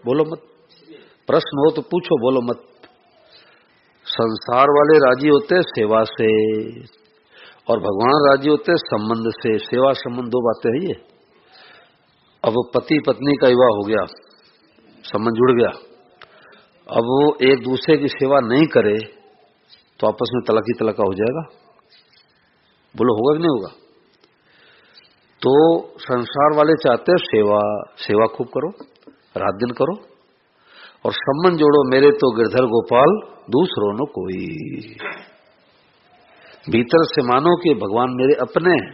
बोलो मत। प्रश्न हो तो पूछो, बोलो मत। संसार वाले राजी होते सेवा से और भगवान राजी होते संबंध से। सेवा संबंध दो बातें हैं ये। अब पति पत्नी का विवाह हो गया, संबंध जुड़ गया, अब वो एक दूसरे की सेवा नहीं करे तो आपस में तलाक ही तलाका हो जाएगा। बोलो, होगा कि नहीं होगा? तो संसार वाले चाहते हैं सेवा खूब करो, रात दिन करो और संबंध जोड़ो। मेरे तो गिरधर गोपाल दूसरों न कोई। भीतर से मानो कि भगवान मेरे अपने हैं,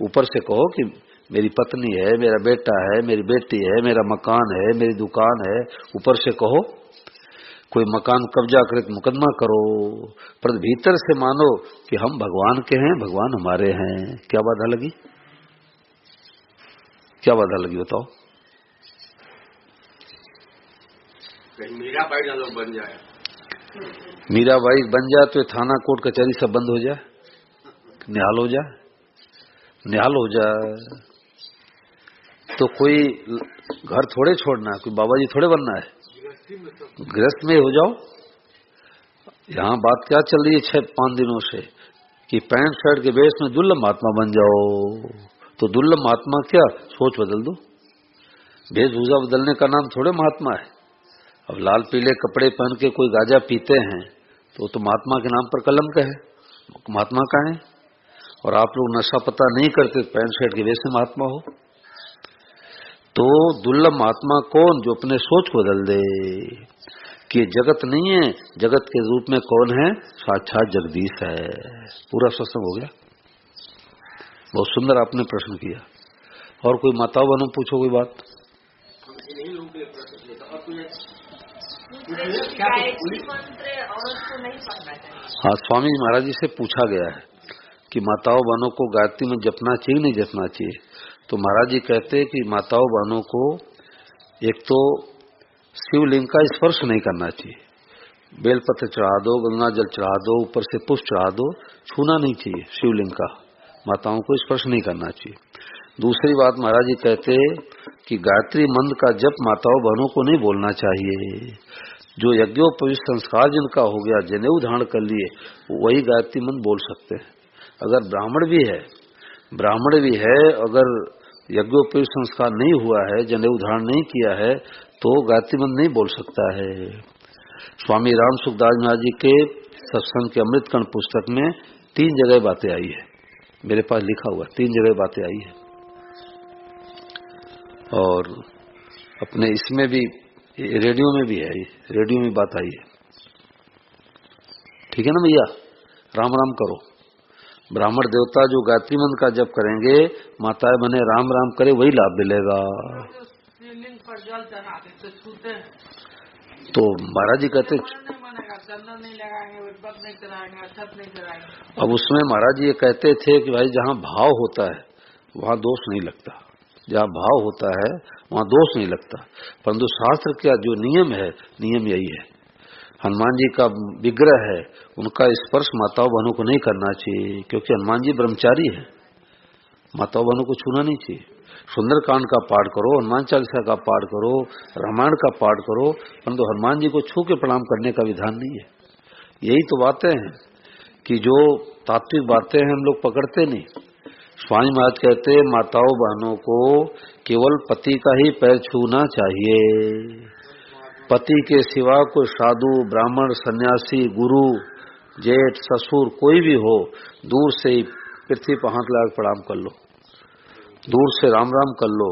ऊपर से कहो कि मेरी पत्नी है, मेरा बेटा है, मेरी बेटी है, मेरा मकान है, मेरी दुकान है। ऊपर से कहो, कोई मकान कब्जा करे तो मुकदमा करो, पर भीतर से मानो कि हम भगवान के हैं, भगवान हमारे हैं। क्या बाधा लगी? क्या बाधा लगी बताओ? मीराबाई ना लोग बन जाए, मीराबाई बन जाए तो थाना कोर्ट कचहरी सब बंद हो जाए, निहाल हो जाए, निहाल हो जाए। तो कोई घर थोड़े छोड़ना है, कोई बाबा जी थोड़े बनना है, गृहस्थ में हो जाओ। यहाँ बात क्या चल रही है 6-5 दिनों से कि पैंट शर्ट के बेस में दुर्लभ महात्मा बन जाओ। तो दुर्लभ महात्मा क्या? सोच बदल दो। वेशभूषा बदलने का नाम थोड़े महात्मा है। अब लाल पीले कपड़े पहन के कोई गांजा पीते हैं तो महात्मा के नाम पर कलंक है, महात्मा का है। और आप लोग नशा पता नहीं करते, पैंट शर्ट के वेश में महात्मा हो। तो दुर्लभ महात्मा कौन? जो अपने सोच को बदल दे कि जगत नहीं है, जगत के रूप में कौन है? साक्षात जगदीश है। पूरा सत्संग हो गया। बहुत सुंदर आपने प्रश्न किया। और कोई माताओं बहनों पूछो कोई बात। हाँ, स्वामी जी महाराज जी से पूछा गया है कि माताओं बहनों को गायत्री में जपना चाहिए नहीं जपना चाहिए। तो महाराज जी कहते हैं कि माताओं बहनों को एक तो शिवलिंग का स्पर्श नहीं करना चाहिए। बेलपत्र चढ़ा दो, गंगा जल चढ़ा दो, ऊपर से पुष्प चढ़ा दो, छूना नहीं चाहिए शिवलिंग का। माताओं को स्पर्श नहीं करना चाहिए। दूसरी बात महाराज जी कहते हैं कि गायत्री मंत्र का जप माताओं बहनों को नहीं बोलना चाहिए। जो यज्ञोपवीत संस्कार जिनका हो गया, जनेऊ धारण कर लिए, वही गायत्री मंत्र बोल सकते हैं। अगर ब्राह्मण भी है, अगर यज्ञोपवीत संस्कार नहीं हुआ है, जनेऊ धारण नहीं किया है, तो गायत्री मंत्र नहीं बोल सकता है। स्वामी राम सुखदास महाराज जी के सत्संग के अमृतकण पुस्तक में 3 जगह बातें आई है। मेरे पास लिखा हुआ 3 जगह बातें आई है। और अपने इसमें भी, रेडियो में भी है, रेडियो में बात आई है। ठीक है ना भैया? राम राम करो। ब्राह्मण देवता जो गायत्री मंत्र का जप करेंगे, माताएं बने राम राम करे, वही लाभ मिलेगा। शिवलिंग पर जल चढ़ाते तो छूते हैं, तो महाराज जी कहते नहीं मानेगा, चंदन नहीं लगाएंगे, विपत नहीं कराएंगे, अक्षत नहीं कराएंगे। अब उसमें महाराज जी ये कहते थे कि भाई जहाँ भाव होता है वहाँ दोष नहीं लगता, जहाँ भाव होता है वहाँ दोष नहीं लगता। परंतु शास्त्र का जो नियम है, नियम यही है, हनुमान जी का विग्रह है, उनका स्पर्श माताओं बहनों को नहीं करना चाहिए, क्योंकि हनुमान जी ब्रह्मचारी है, माताओं बहनों को छूना नहीं चाहिए। सुंदरकांड का पाठ करो, हनुमान चालीसा का पाठ करो, रामायण का पाठ करो, परंतु हनुमान जी को छू के प्रणाम करने का विधान नहीं है। यही तो बातें हैं कि जो तात्विक बातें हैं हम लोग पकड़ते नहीं। स्वामी महाराज कहते माताओं बहनों को केवल पति का ही पैर छूना चाहिए, पति के सिवा कोई साधु ब्राह्मण सन्यासी गुरु जेठ ससुर कोई भी हो, दूर से ही पृथ्वी पर हाथ लगा प्रणाम कर लो, दूर से राम राम कर लो,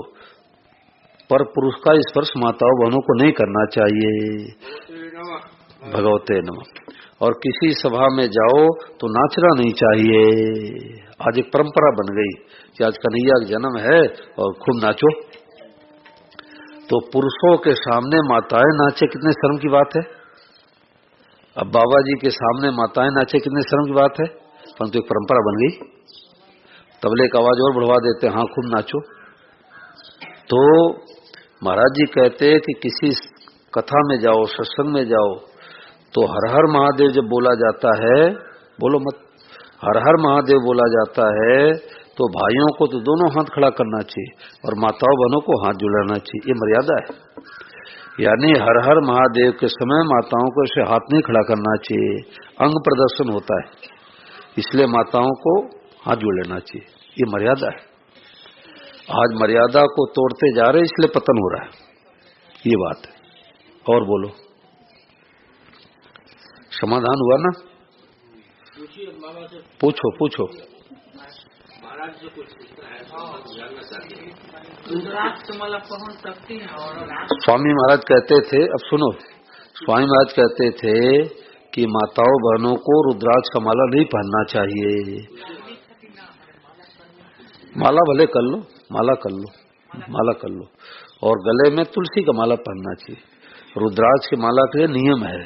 पर पुरुष का स्पर्श माताओं बहनों को नहीं करना चाहिए। भगवते नमः। और किसी सभा में जाओ तो नाचना नहीं चाहिए। आज एक परंपरा बन गई कि आज कन्हैया का जन्म है और खूब नाचो। तो पुरुषों के सामने माताएं नाचे कितने शर्म की बात है। अब बाबा जी के सामने माताएं नाचे कितने शर्म की बात है, परंतु एक परंपरा बन गई। तबले की आवाज और बढ़वा देते, हाँ खूब नाचो। तो महाराज जी कहते कि किसी कथा में जाओ, सत्संग में जाओ, तो हर हर महादेव जब बोला जाता है, बोलो मत, हर हर महादेव बोला जाता है, तो भाइयों को तो दोनों हाथ खड़ा करना चाहिए और माताओं बहनों को हाथ जुड़ाना चाहिए, ये मर्यादा है। यानी हर हर महादेव के समय माताओं को ऐसे हाथ नहीं खड़ा करना चाहिए, अंग प्रदर्शन होता है, इसलिए माताओं को हाथ जोड़ लेना चाहिए, ये मर्यादा है। आज मर्यादा को तोड़ते जा रहे, इसलिए पतन हो रहा है, ये बात है। और बोलो, समाधान हुआ ना? पूछो पूछो। महाराज से कुछ जानना चाहते हैं, रुद्राक्ष माला पहन सकती है। और स्वामी महाराज कहते थे, अब सुनो, स्वामी महाराज कहते थे कि माताओं बहनों को रुद्राक्ष का माला नहीं पहनना चाहिए। माला भले कर लो, माला कर लो, माला कर लो, और गले में तुलसी का माला पहनना चाहिए। रुद्राक्ष की माला के लिए नियम है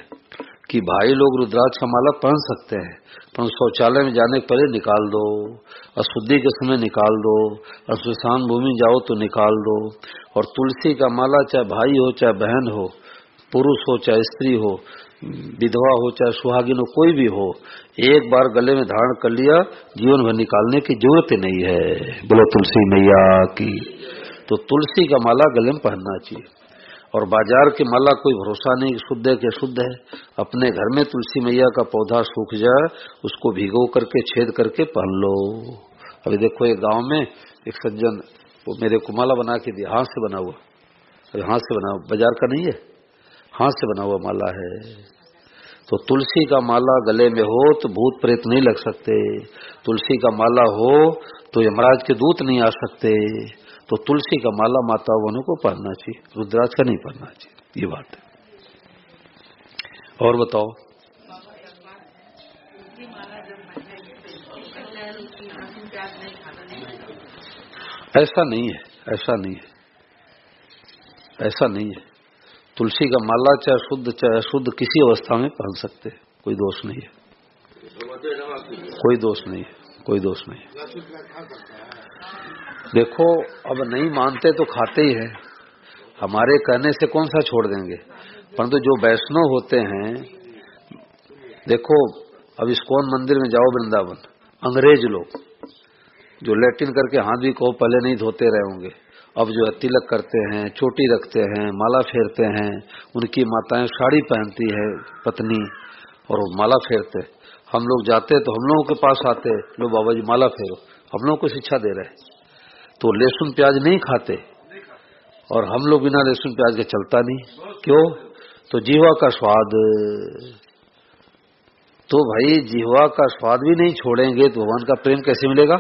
कि भाई लोग रुद्राक्ष का माला पहन सकते हैं, पर शौचालय में जाने के पहले निकाल दो, अशुद्धि के समय निकाल दो, और श्मशान भूमि जाओ तो निकाल दो। और तुलसी का माला चाहे भाई हो चाहे बहन हो, पुरुष हो चाहे स्त्री हो, विधवा हो चाहे सुहागिन हो, कोई भी हो, एक बार गले में धारण कर लिया, जीवन भर निकालने की जरूरत ही नहीं है। बोलो तुलसी मैया की। तो तुलसी का माला गले में पहनना चाहिए। और बाजार की माला कोई भरोसा नहीं कि शुद्ध है कि शुद्ध है। अपने घर में तुलसी मैया का पौधा सूख जाए, उसको भिगो करके छेद करके पहन लो। अभी देखो एक गांव में एक सज्जन वो मेरे को माला बना के दिया, हाथ से बना हुआ, अरे हाथ से बना हुआ, बाजार का नहीं है, हाथ से बना हुआ माला है। तो तुलसी का माला गले में हो तो भूत प्रेत नहीं लग सकते, तुलसी का माला हो तो यमराज के दूत नहीं आ सकते। तो तुलसी का माला माताओं बहनों को पहनना चाहिए, रुद्राक्ष का नहीं पहनना चाहिए, ये बात है। और बताओ, ऐसा नहीं है, ऐसा नहीं है, ऐसा नहीं है। तुलसी का माला चाहे शुद्ध चाहे अशुद्ध किसी अवस्था में पहन सकते, कोई दोष नहीं है, कोई दोष नहीं है, कोई दोष नहीं है। देखो अब नहीं मानते तो खाते ही हैं, हमारे कहने से कौन सा छोड़ देंगे। परंतु जो वैष्णव होते हैं, देखो अब इस्कॉन मंदिर में जाओ वृंदावन, अंग्रेज लोग जो लैट्रिन करके हाथ भी को पहले नहीं धोते रहे होंगे, अब जो है तिलक करते हैं, चोटी रखते हैं, माला फेरते हैं, उनकी माताएं साड़ी पहनती है पत्नी और माला फेरते। हम लोग जाते तो हम लोगों के पास आते, लो बाबा जी माला फेरो, हम लोगों को शिक्षा दे रहे। तो लहसुन प्याज नहीं खाते और हम लोग बिना लहसुन प्याज के चलता नहीं, क्यों? तो जीवा का स्वाद, तो भाई जीवा का स्वाद भी नहीं छोड़ेंगे तो भगवान का प्रेम कैसे मिलेगा?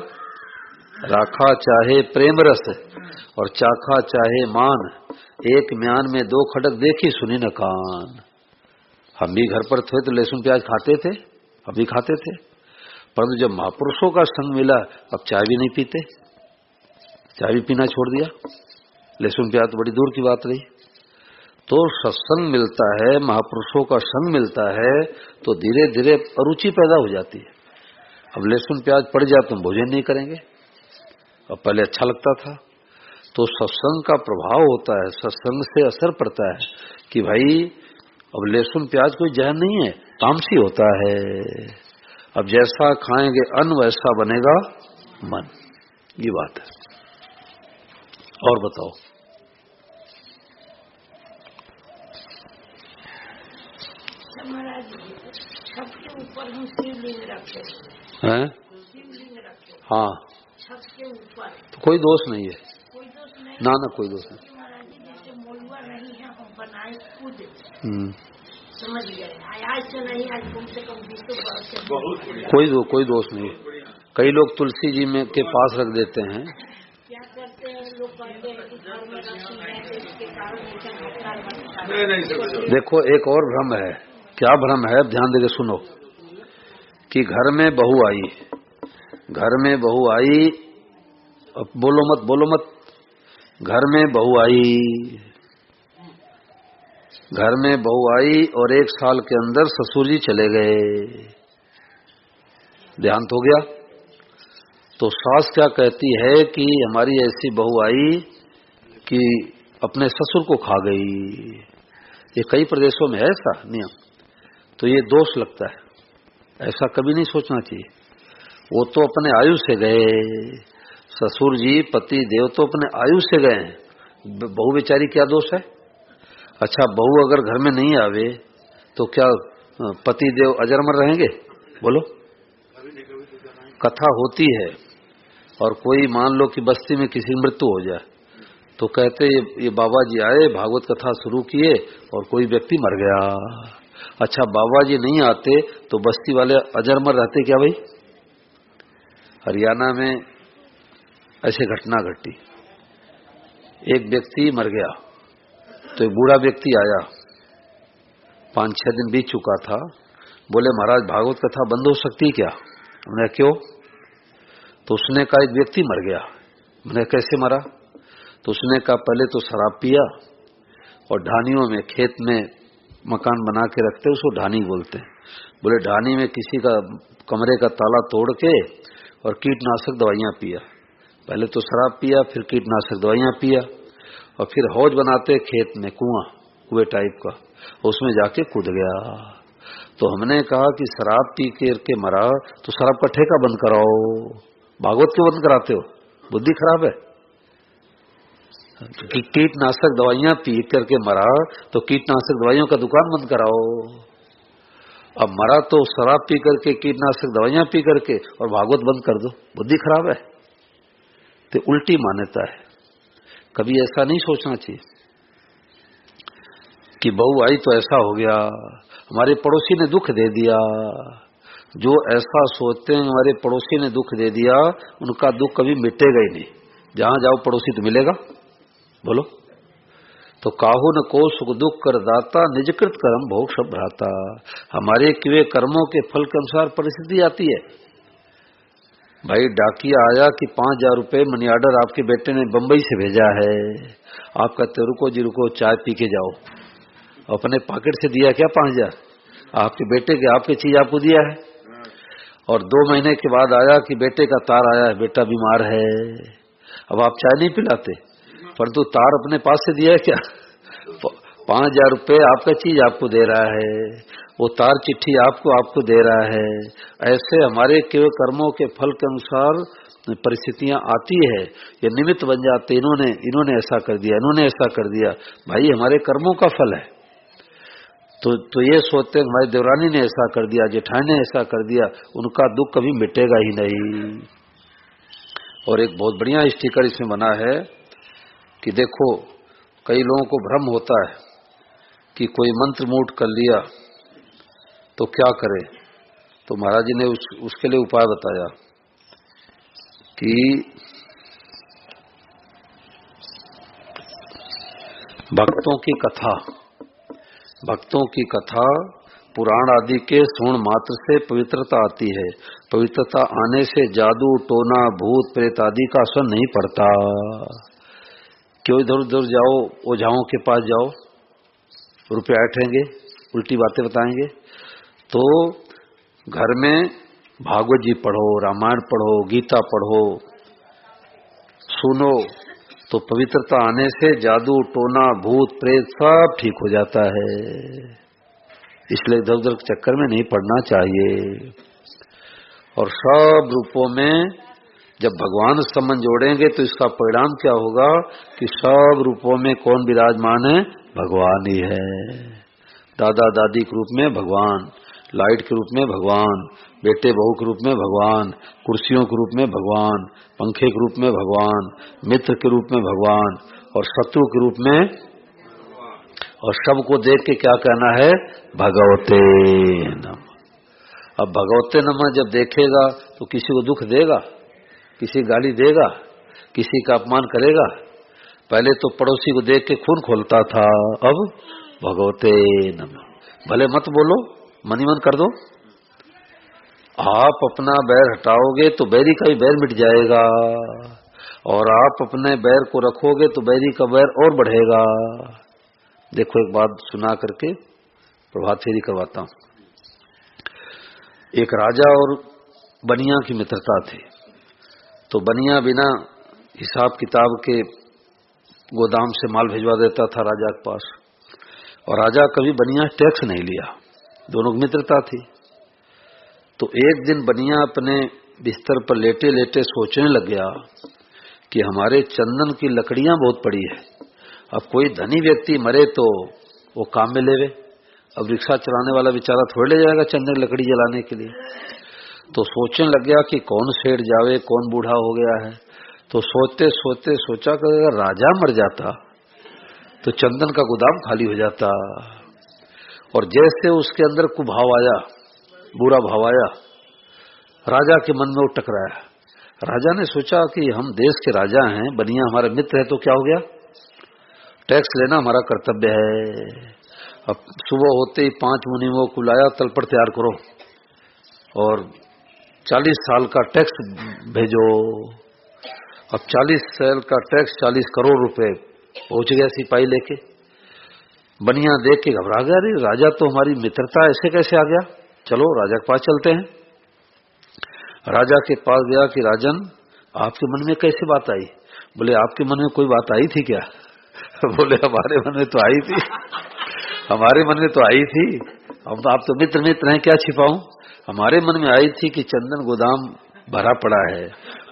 राखा चाहे प्रेम रस और चाखा चाहे मान, एक म्यान में दो खटक देखी सुनी न कान। हम भी घर पर थे तो लहसुन प्याज खाते थे, हम भी खाते थे, परंतु जब महापुरुषों का संग मिला, अब चाय भी नहीं पीते, चाय भी पीना छोड़ दिया, लहसुन प्याज तो बड़ी दूर की बात रही। तो सत्संग मिलता है, महापुरुषों का संग मिलता है, तो धीरे धीरे अरुचि पैदा हो जाती है। अब लहसुन प्याज पड़ जाए तो हम भोजन नहीं करेंगे, अब पहले अच्छा लगता था। तो सत्संग का प्रभाव होता है, सत्संग से असर पड़ता है कि भाई अब लहसुन प्याज कोई जहर नहीं है, तामसी होता है। अब जैसा खाएंगे अन्न वैसा बनेगा मन, ये बात है। और बताओ। छत के ऊपर हम शिवलिंग रखे हैं? शिवलिंग रखे, हाँ, छत के ऊपर तो कोई दोष नहीं है, कोई दोष नहीं। ना ना कोई दोष नहीं। महाराज जी जैसे मोलुआ नहीं है, हम बनाए खुद, समझ गए। आज से नहीं, आज कम से कम 20 वर्ष से कोई दोष नहीं। कई लोग तुलसी जी में के पास रख देते हैं। क्या करते हैं लोग, कहते हैं कि घर में रखी है तो इसके कारण नहीं। देखो एक और भ्रम है। क्या भ्रम है? ध्यान देके सुनो कि घर में बहू आई, घर में बहू आई, अब बोलो मत, घर में बहू आई, घर में बहू आई और 1 साल के अंदर ससुर जी चले गए, देहांत हो गया। तो सास क्या कहती है कि हमारी ऐसी बहू आई कि अपने ससुर को खा गई। ये कई प्रदेशों में है ऐसा नियम, तो ये दोष लगता है, ऐसा कभी नहीं सोचना चाहिए। वो तो अपने आयु से गए, ससुर जी पति देव तो अपने आयु से गए हैं, बहू बेचारी क्या दोष है? अच्छा, बहू अगर घर में नहीं आवे तो क्या पति देव अजरमर रहेंगे? बोलो। कथा होती है और कोई मान लो कि बस्ती में किसी की मृत्यु हो जाए तो कहते ये बाबा जी आए, भागवत कथा शुरू किए और कोई व्यक्ति मर गया। अच्छा, बाबा जी नहीं आते तो बस्ती वाले अजरमर रहते क्या भाई? हरियाणा में ऐसे घटना घटी, एक व्यक्ति मर गया तो एक बूढ़ा व्यक्ति आया, 5-6 दिन बीत चुका था, बोले महाराज भागवत कथा बंद हो सकती है क्या? हमने क्यों? तो उसने कहा एक व्यक्ति मर गया। मैंने कैसे मरा? तो उसने कहा पहले तो शराब पिया और ढानियों में खेत में मकान बना के रखते, उसको ढानी बोलते हैं। बोले ढानी में किसी का कमरे का ताला तोड़ के और कीटनाशक दवाइयां पिया, पहले तो शराब पिया फिर कीटनाशक दवाइयां पिया और फिर हौज बनाते खेत में, कुएं टाइप का, उसमें जाके कूद गया। तो हमने कहा कि शराब पी के मरा तो शराब का ठेका बंद कराओ, भागवत क्यों बंद कराते हो? बुद्धि खराब है। कि कीटनाशक दवाइयां पी करके मरा तो कीटनाशक दवाइयों का दुकान बंद कराओ। अब मरा तो शराब पी करके, कीटनाशक दवाइयां पी करके और भागवत बंद कर दो, बुद्धि खराब है। तो उल्टी मान्यता है, कभी ऐसा नहीं सोचना चाहिए कि बहू आई तो ऐसा हो गया, हमारे पड़ोसी ने दुख दे दिया। जो ऐसा सोचते हैं हमारे पड़ोसी ने दुख दे दिया, उनका दुख कभी मिटेगा ही नहीं। जहां जाओ पड़ोसी तो मिलेगा, बोलो। तो काहू न को सुख दुख कर दाता, निजकृत कर्म भोग सब भ्राता। हमारे किए कर्मों के फल के अनुसार परिस्थिति आती है। भाई डाकिया आया कि 5,000 रुपए मनी ऑर्डर आपके बेटे ने बंबई से भेजा है, आप कहते रुको जी रुको, चाय पी के जाओ। अपने पॉकेट से दिया क्या 5,000? आपके बेटे के, आपकी चीज आपको दिया है। और 2 महीने के बाद आया कि बेटे का तार आया है, बेटा बीमार है। अब आप चाय नहीं पिलाते, परंतु तार अपने पास से दिया है क्या? 5,000 रुपए आपका चीज आपको दे रहा है, वो तार चिट्ठी आपको दे रहा है। ऐसे हमारे केवल कर्मों के फल के अनुसार परिस्थितियां आती है, ये निमित्त बन जाते। इन्होंने ऐसा कर दिया, इन्होंने ऐसा कर दिया, भाई हमारे कर्मों का फल है। तो ये सोचते हैं हमारी देवरानी ने ऐसा कर दिया, जेठानी ने ऐसा कर दिया, उनका दुख कभी मिटेगा ही नहीं। और एक बहुत बढ़िया स्टिकर इसमें बना है कि देखो, कई लोगों को भ्रम होता है कि कोई मंत्र मूट कर लिया तो क्या करे। तो महाराज जी ने उसके लिए उपाय बताया कि भक्तों की कथा पुराण आदि के श्रवण मात्र से पवित्रता आती है। पवित्रता आने से जादू, टोना, भूत प्रेत आदि का असर नहीं पड़ता। क्यों इधर उधर जाओ, ओझाओं के पास जाओ, रुपया ऐंठेंगे, उल्टी बातें बताएंगे। तो घर में भागवत जी पढ़ो, रामायण पढ़ो, गीता पढ़ो, सुनो, तो पवित्रता आने से जादू, टोना, भूत प्रेत सब ठीक हो जाता है। इसलिए इधर उधर के चक्कर में नहीं पड़ना चाहिए। और सब रूपों में जब भगवान संबंध जोड़ेंगे तो इसका परिणाम क्या होगा कि सब रूपों में कौन विराजमान है? भगवान ही है। दादा दादी के रूप में भगवान, लाइट के रूप में भगवान, बेटे बहू के रूप में भगवान, कुर्सियों के रूप में भगवान, पंखे के रूप में भगवान, मित्र के रूप में भगवान और शत्रु के रूप में। और सबको देख के क्या कहना है? भगवते नमः। अब भगवते नमः जब देखेगा तो किसी को दुख देगा, किसी गाली देगा, किसी का अपमान करेगा? पहले तो पड़ोसी को देख के खून खोलता था, अब भगवते नमः। भले मत बोलो, मन ही मन कर दो। आप अपना बैर हटाओगे तो बैरी का भी बैर मिट जाएगा, और आप अपने बैर को रखोगे तो बैरी का बैर और बढ़ेगा। देखो एक बात सुना करके प्रभात फेरी करवाता हूं। एक राजा और बनिया की मित्रता थी। तो बनिया बिना हिसाब किताब के गोदाम से माल भिजवा देता था राजा के पास, और राजा कभी बनिया टैक्स नहीं लिया। दोनों की मित्रता थी। तो एक दिन बनिया अपने बिस्तर पर लेटे लेटे सोचने लग गया कि हमारे चंदन की लकड़ियां बहुत पड़ी है, अब कोई धनी व्यक्ति मरे तो वो काम में लेवे, अब रिक्शा चलाने वाला बेचारा थोड़े ले जाएगा चंदन की लकड़ी जलाने के लिए। तो सोचने लग गया कि कौन सेठ जावे, कौन बूढ़ा हो गया है। तो सोचते सोचते सोचा कि अगर राजा मर जाता तो चंदन का गोदाम खाली हो जाता। और जैसे उसके अंदर कुभाव आया, बुरा भाव आया, राजा के मन में वो टकराया। राजा ने सोचा कि हम देश के राजा हैं, बनिया हमारा मित्र है, तो क्या हो गया, टैक्स लेना हमारा कर्तव्य है। अब सुबह होते ही 5 मुनिमों को लाया, तलपट तैयार करो और 40 साल का टैक्स भेजो। अब 40 साल का टैक्स 40 करोड़ रुपए पहुंच गया सिपाही लेके। बनिया देख के घबरा गया, अरे राजा तो हमारी मित्रता ऐसे कैसे आ गया, चलो राजा के पास चलते हैं। राजा के पास गया कि राजन आपके मन में कैसे बात आई? बोले आपके मन में कोई बात आई थी क्या? बोले हमारे मन में तो आई थी, हमारे मन में तो आई थी। अब आप तो मित्र मित्र हैं, क्या छिपाऊं? हमारे मन में आई थी कि चंदन गोदाम भरा पड़ा है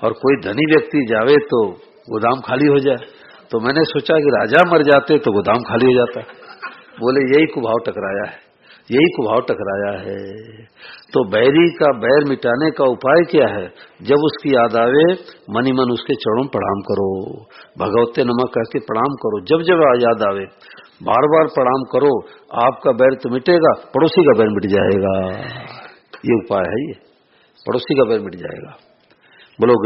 और कोई धनी व्यक्ति जावे तो गोदाम खाली हो जाए, तो मैंने सोचा कि राजा मर जाते तो गोदाम खाली हो जाता। बोले यही कुभाव टकराया है, यही कुभाव टकराया है। तो बैरी का बैर मिटाने का उपाय क्या है? जब उसकी याद आवे मनी मन उसके चरणों प्रणाम करो, भगवते नमः कह के प्रणाम करो। जब जब याद आवे बार बार प्रणाम करो, आपका बैर तो मिटेगा, पड़ोसी का बैर मिट जाएगा। ये उपाय है, ये पड़ोसी का बैर मिट जाएगा। बोलो।